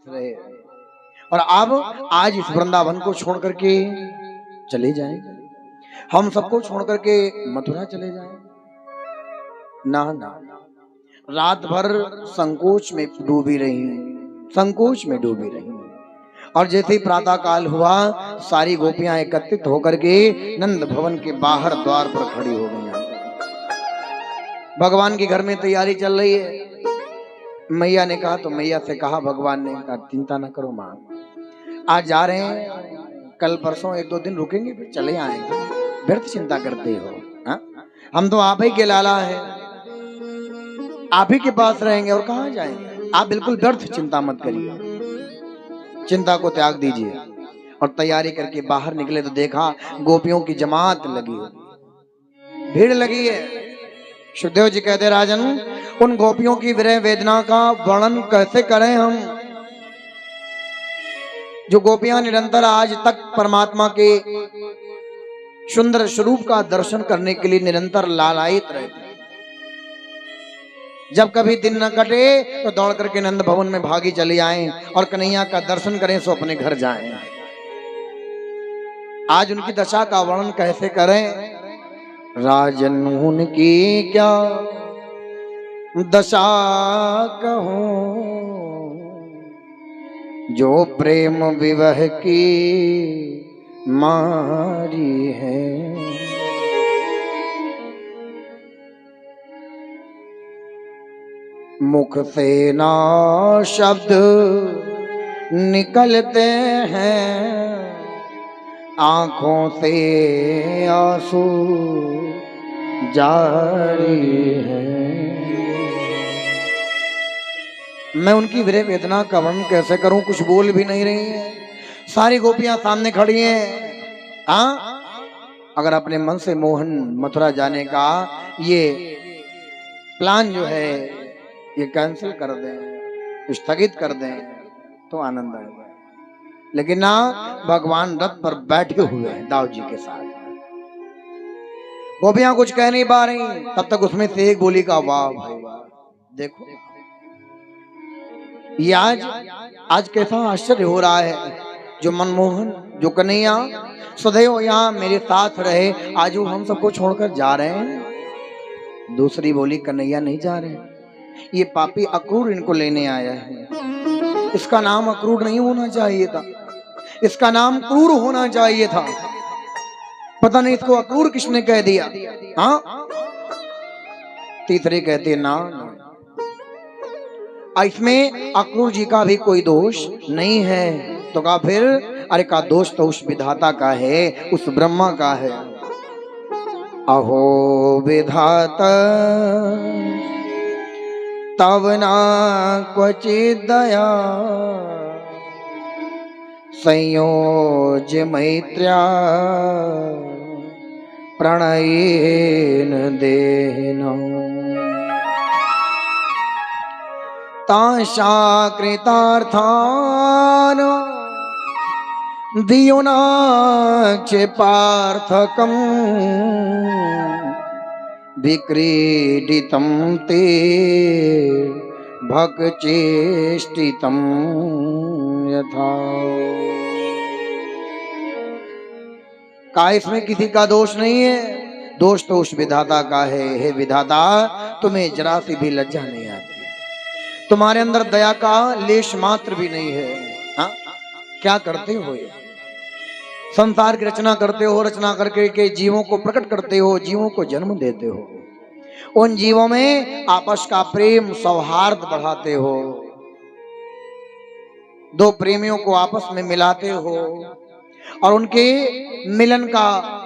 रहे और अब आज इस वृंदावन को छोड़ करके चले जाएंगे, हम सबको छोड़ करके मथुरा चले जाएं। ना ना, रात भर संकोच में डूबी रही, संकोच में डूबी रही। और जैसे ही प्रातः काल हुआ, सारी गोपियां एकत्रित होकर के नंद भवन के बाहर द्वार पर खड़ी हो गई। भगवान के घर में तैयारी चल रही है। मैया ने कहा, तो मैया से कहा, भगवान ने कहा, चिंता ना करो मां, आज जा रहे हैं, कल परसों 1-2 दिन रुकेंगे, फिर चले आएंगे, व्यर्थ चिंता करते हो। हा? हम तो आप ही के लाला है, आप ही के पास रहेंगे और कहाँ जाएंगे। आप बिल्कुल व्यर्थ चिंता मत करिए, चिंता को त्याग दीजिए। और तैयारी करके बाहर निकले तो देखा गोपियों की जमात लगी, भीड़ लगी है। सुखदेव जी कहते, राजन, उन गोपियों की विरह वेदना का वर्णन कैसे करें हम, जो गोपियां निरंतर आज तक परमात्मा के सुंदर स्वरूप का दर्शन करने के लिए निरंतर लालायित रहते। जब कभी दिन न कटे तो दौड़ करके नंद भवन में भागी चली आएं और कन्हैया का दर्शन करें सो अपने घर जाएं। आज उनकी दशा का वर्णन कैसे करें। राजन उनकी क्या दशा कहूं, जो प्रेम विवह की मारी है। मुख से ना शब्द निकलते हैं, आंखों से आंसू जारी है। मैं उनकी विरह वेदना का वर्णन कैसे करूं, कुछ बोल भी नहीं रही है। सारी गोपियां सामने खड़ी हैं। हाँ, अगर अपने मन से मोहन मथुरा जाने का ये प्लान जो है ये कैंसिल कर दें, स्थगित कर दें तो आनंद आएगा, लेकिन ना, भगवान रथ पर बैठे हुए हैं दाऊ जी के साथ। गोपियां कुछ कह नहीं पा रही, तब तक उसमें से एक बोली का, वाह भाई वाह, देखो ये आज कैसा आश्चर्य हो रहा है। जो मनमोहन, जो कन्हैया सदैव यहाँ मेरे साथ रहे, आज वो हम सबको छोड़कर जा रहे हैं। दूसरी बोली, कन्हैया नहीं जा रहे, ये पापी अक्रूर इनको लेने आया है। इसका नाम अक्रूर नहीं होना चाहिए था, इसका नाम क्रूर होना चाहिए था। पता नहीं इसको अक्रूर किसने कह दिया। हाँ, तीसरे कहते ना, इसमें अक्रूर जी का भी कोई दोष नहीं है। तो कहा फिर, अरे का दोष तो उस विधाता का है, उस ब्रह्मा का है। अहो विधाता तब ना क्वचित दया, संयोज्य मैत्र्या प्रणयेन देहिनो, ताशा कृतार्थान दियोना च पार्थकम, विक्रीडितं ते भक्चेष्टितं यथा। का इसमें किसी का दोष नहीं है, दोष तो उस विधाता का है। हे विधाता, तुम्हें जरा सी भी लज्जा नहीं आती, तुम्हारे अंदर दया का लेश मात्र भी नहीं है। हा? क्या करते हो ये? संसार की रचना करते हो, रचना करके के जीवों को प्रकट करते हो, जीवों को जन्म देते हो, उन जीवों में आपस का प्रेम सौहार्द बढ़ाते हो, दो प्रेमियों को आपस में मिलाते हो, और उनके मिलन का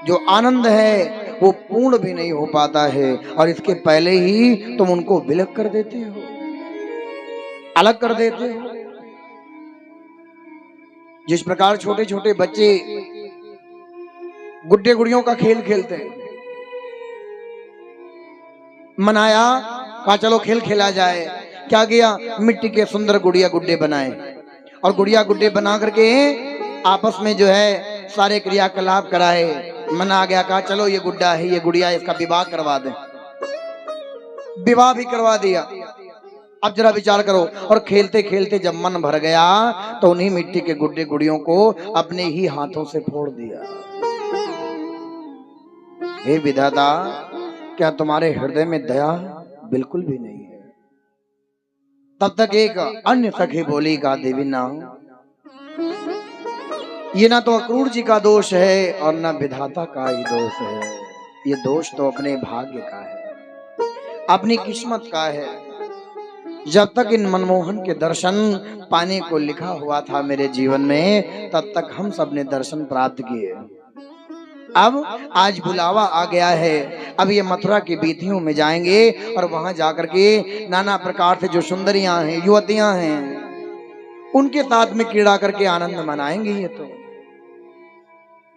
जो आनंद है वो पूर्ण भी नहीं हो पाता है, और इसके पहले ही तुम उनको विलग कर देते हो, अलग कर देते हो। जिस प्रकार छोटे छोटे बच्चे गुड्डे गुड़ियों का खेल खेलते हैं, मनाया, कहा चलो खेल खेला जाए, क्या किया, मिट्टी के सुंदर गुड़िया गुड्डे बनाए, और गुड़िया गुड्डे बना करके आपस में जो है सारे क्रियाकलाप कराए। मन आ गया, कहा चलो ये गुड्डा है, ये गुड़िया, इसका विवाह करवा दें। विवाह भी करवा दिया। अब जरा विचार करो। और खेलते खेलते जब मन भर गया तो उन्हीं मिट्टी के गुड्डे गुड़ियों को अपने ही हाथों से फोड़ दिया। हे विधाता, क्या तुम्हारे हृदय में दया बिल्कुल भी नहीं है? तब तक एक अन्य सखी बोली, का देवी ना, ये ना तो अक्रूर जी का दोष है और ना विधाता का ही दोष है, ये दोष तो अपने भाग्य का है, अपनी किस्मत का है। जब तक इन मनमोहन के दर्शन पाने को लिखा हुआ था मेरे जीवन में, तब तक हम सब ने दर्शन प्राप्त किए। अब आज बुलावा आ गया है, अब ये मथुरा की वीथियों में जाएंगे और वहां जाकर के नाना प्रकार से जो सुंदरियां हैं, युवतियां हैं, उनके साथ में क्रीड़ा करके आनंद मनाएंगे। ये तो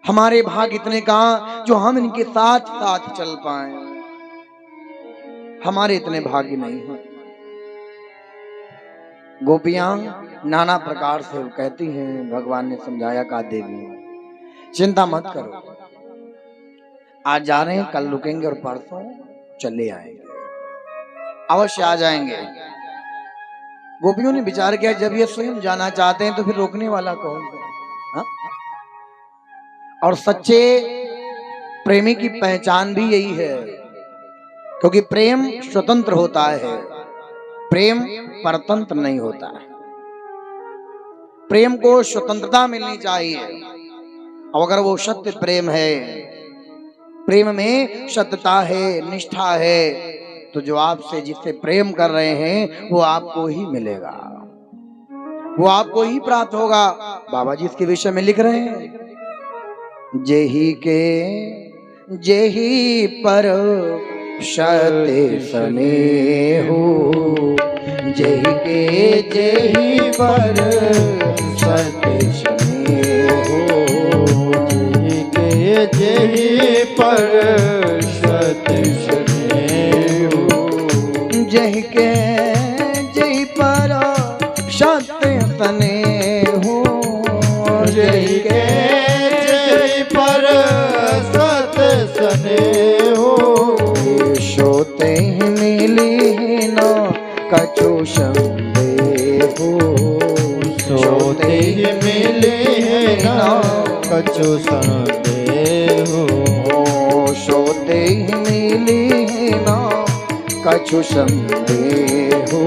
हमारे भाग इतने कहां जो हम इनके साथ साथ चल पाए, हमारे इतने भाग्य नहीं हैं। गोपियां नाना प्रकार से कहती हैं, भगवान ने समझाया, का देवी चिंता मत करो, आज जा रहे हैं, कल रुकेंगे और परसों चले आएंगे, अवश्य आ जाएंगे। गोपियों ने विचार किया, जब ये स्वयं जाना चाहते हैं तो फिर रोकने वाला कौन है? हाँ? और सच्चे प्रेमी की पहचान भी यही है, क्योंकि प्रेम स्वतंत्र होता है, प्रेम परतंत्र नहीं होता है। प्रेम को स्वतंत्रता मिलनी चाहिए। और अगर वो सत्य प्रेम है, प्रेम में सत्यता है, निष्ठा है, तो जो आपसे जिससे प्रेम कर रहे हैं वो आपको ही मिलेगा, वो आपको ही प्राप्त होगा। बाबा जी इसके विषय में लिख रहे हैं, जेही के जेही पर सत्य स्नेहो, जेही के जेही पर सत्य स्नेहो, जेही के जेही पर सत्य स्नेहो, जेही के जेही पर सत्य स्नेहो, जेही के जेही पर सत्य स्नेहो, सोते ही मिली न कछु संदेहो, सोते ही मिले न कछु संदेहो, सोते ही मिली न कछु संदेहो,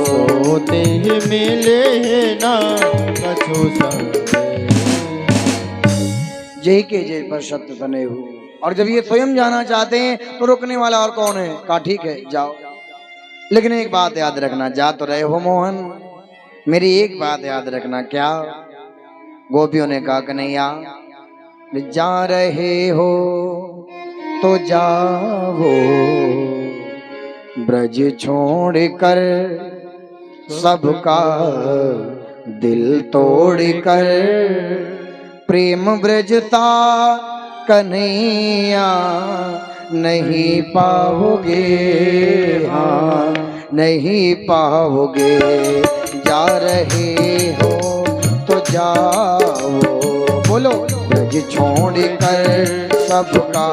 सोते ही मिले न कछु संदेहो। जय के जय पर सत्य सने हो। और जब ये स्वयं जाना चाहते हैं तो रोकने वाला और कौन है? कहा ठीक है जाओ, लेकिन एक बात याद रखना, जा तो रहे हो मोहन, मेरी एक बात याद रखना। क्या? गोपियों ने कहा, कन्हैया जा रहे हो तो जाओ, ब्रज छोड़ कर सबका दिल तोड़ कर, प्रेम ब्रजता कन्हैया नहीं पाओगे, हाँ नहीं पाओगे। जा रहे हो तो जाओ, बोलो, ब्रज छोड़ कर सबका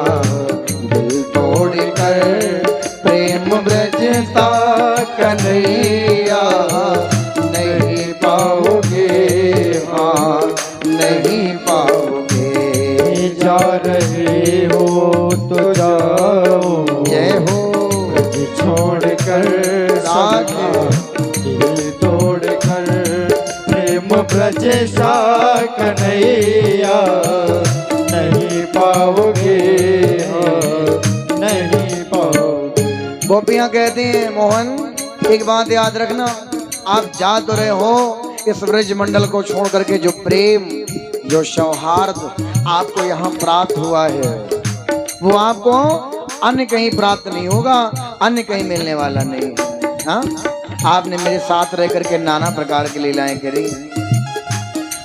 दिल तोड़ कर, प्रेम ब्रजता कन्हैया नहीं पाओगे, हाँ नहीं पाओगे। जा रहे हो तो जाओ, जय हो, ब्रज छोड़ कर सबका दिल तोड़ कर, प्रेम ब्रज सा कन्हैया नहीं पाओगे, नहीं पाओगे। गोपियां कहती हैं, मोहन एक बात याद रखना, आप जा तो रहे हो इस ब्रज मंडल को छोड़ करके, जो प्रेम जो सौहार्द आपको यहाँ प्राप्त हुआ है वो आपको अन्य कहीं प्राप्त नहीं होगा, अन्य कहीं मिलने वाला नहीं है। हाँ, आपने मेरे साथ रह करके नाना प्रकार की लीलाएं करी।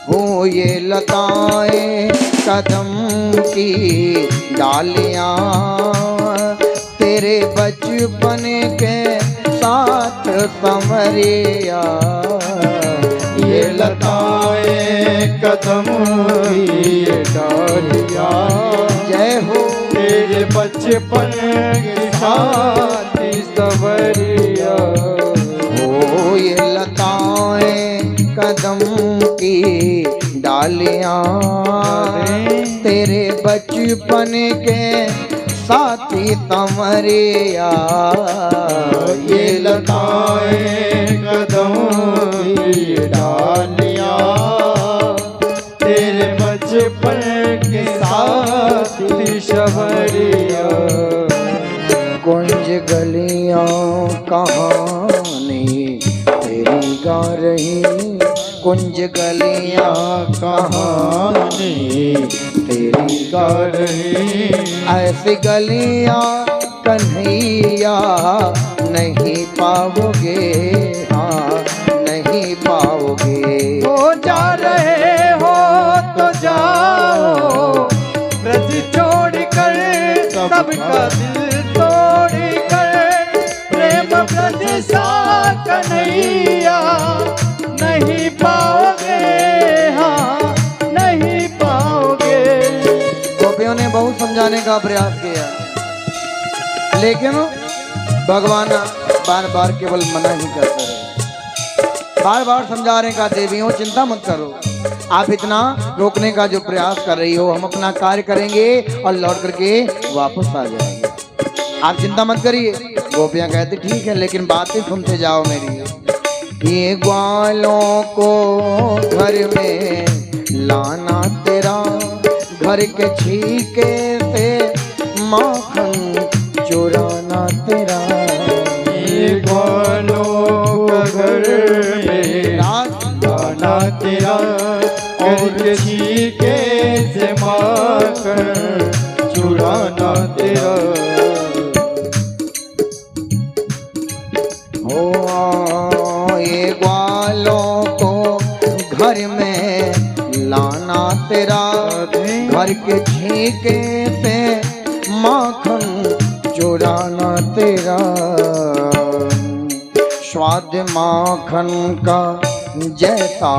हो ये लताएं कदम की डालियां, तेरे बचपन के साथ संवरिया, ये लताएं कदम की डालियां, जय हो, तेरे बचपन के साथ संवरिया, ये लताएं कदम की डालियां तेरे बचपन के साथी तमरिया। ये लताएं कदम की डालियां तेरे बचपन के साथी शबरिया। कुंज गलियां कहानी तेरी गा रही, कुंज गलियां कहानी तेरी गा रही। ऐसी गलियां कन्हैया नहीं पाओगे, हाँ नहीं पाओगे। हो जा रहे हो तो जाओ ब्रज छोड़ कर, सबका दिल तोड़ कर। प्रेम ब्रज सा कन्हैया नहीं पाओगे, हाँ नहीं पाओगे। गोपियों ने बहुत समझाने का प्रयास किया, लेकिन भगवान बार बार केवल मना ही करते रहे। बार बार समझा रहे का देवियों चिंता मत करो, आप इतना रोकने का जो प्रयास कर रही हो, हम अपना कार्य करेंगे और लौट करके वापस आ जाएंगे, आप चिंता मत करिए। गोपियां कहती ठीक है, लेकिन बातें सुनते जाओ मेरी। ये ग्वालों को घर में लाना तेरा, घर के छीके से माखन चुराना तेरा। ये ग्वालों का घर में लाना तेरा, और छीके से माखन चुराना तेरा। ये ग्वालों को घर में लाना तेरा, घर के छीके से माखन चुराना तेरा। स्वाद माखन का जैसा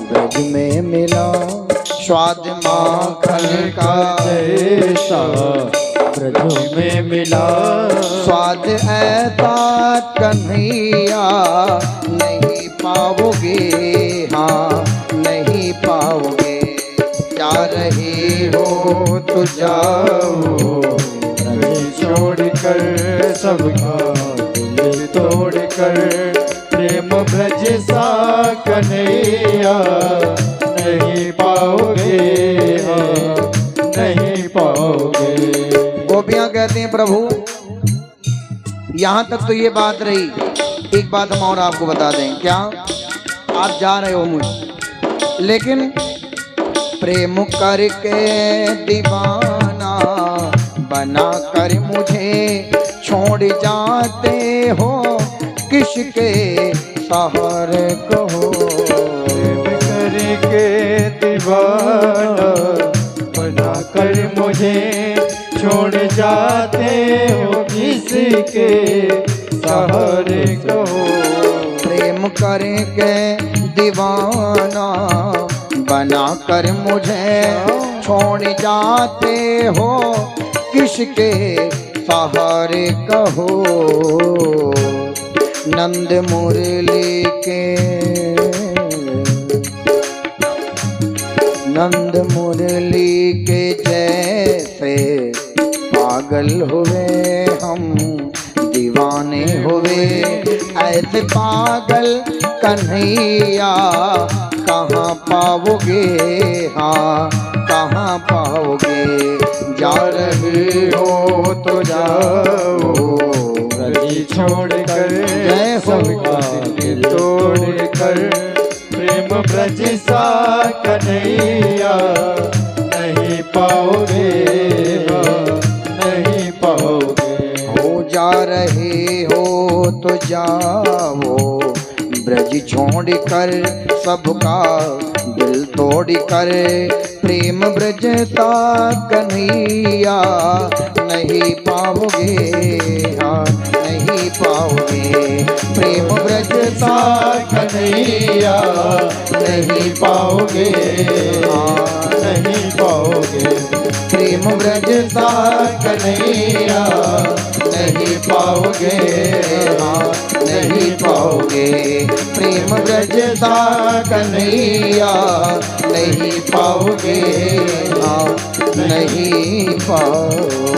ब्रज में मिला, स्वाद माखन का जैसा ब्रज में मिला। स्वाद ऐसा कन्हैया नहीं पाओगे, हाँ नहीं पाओगे। जा रहे हो तो जाओ ब्रज छोड़ कर, सबका दिल तोड़ कर। प्रेम ब्रज सा कन्हैया नहीं पाओगे, हाँ नहीं पाओगे। गोपियां कहती हैं प्रभु यहाँ तक तो ये बात रही, एक बात हम और आपको बता दें। क्या? आप जा रहे हो मुझे, लेकिन प्रेम करके दीवाना बना कर मुझे छोड़ जाते हो, किसके सहारे कहो। प्रेम करके दीवाना बना कर मुझे छोड़ जाते हो, किसके सहारे कहो। प्रेम करके दीवाना बना कर मुझे छोड़ जाते हो, किसके सहारे कहो। नंद मुरली के, नंद मुरली के जैसे पागल हुए हम, दीवाने हुए ऐसे पागल कन्हैया कहाँ पाओगे, हाँ कहाँ पाओगे। जा रहे हो तो जाओ ब्रज छोड़ कर, जय हो सबका दिल तोड़ कर। प्रेम ब्रज सा कन्हैया नहीं पाओगे, नहीं पाओगे। हो जा रहे हो तो जाओ ब्रज छोड़ कर, सबका दिल तोड़ कर। प्रेम ब्रज सा कन्हैया नहीं पाओगे, हाँ नहीं पाओगे। प्रेम ब्रज सा कन्हैया नहीं पाओगे, नहीं पाओगे। प्रेम ब्रज सा कन्हैया नहीं पाओगे, नहीं पाओगे। प्रेम ब्रज सा कन्हैया नहीं पाओगे, नहीं पाओगे।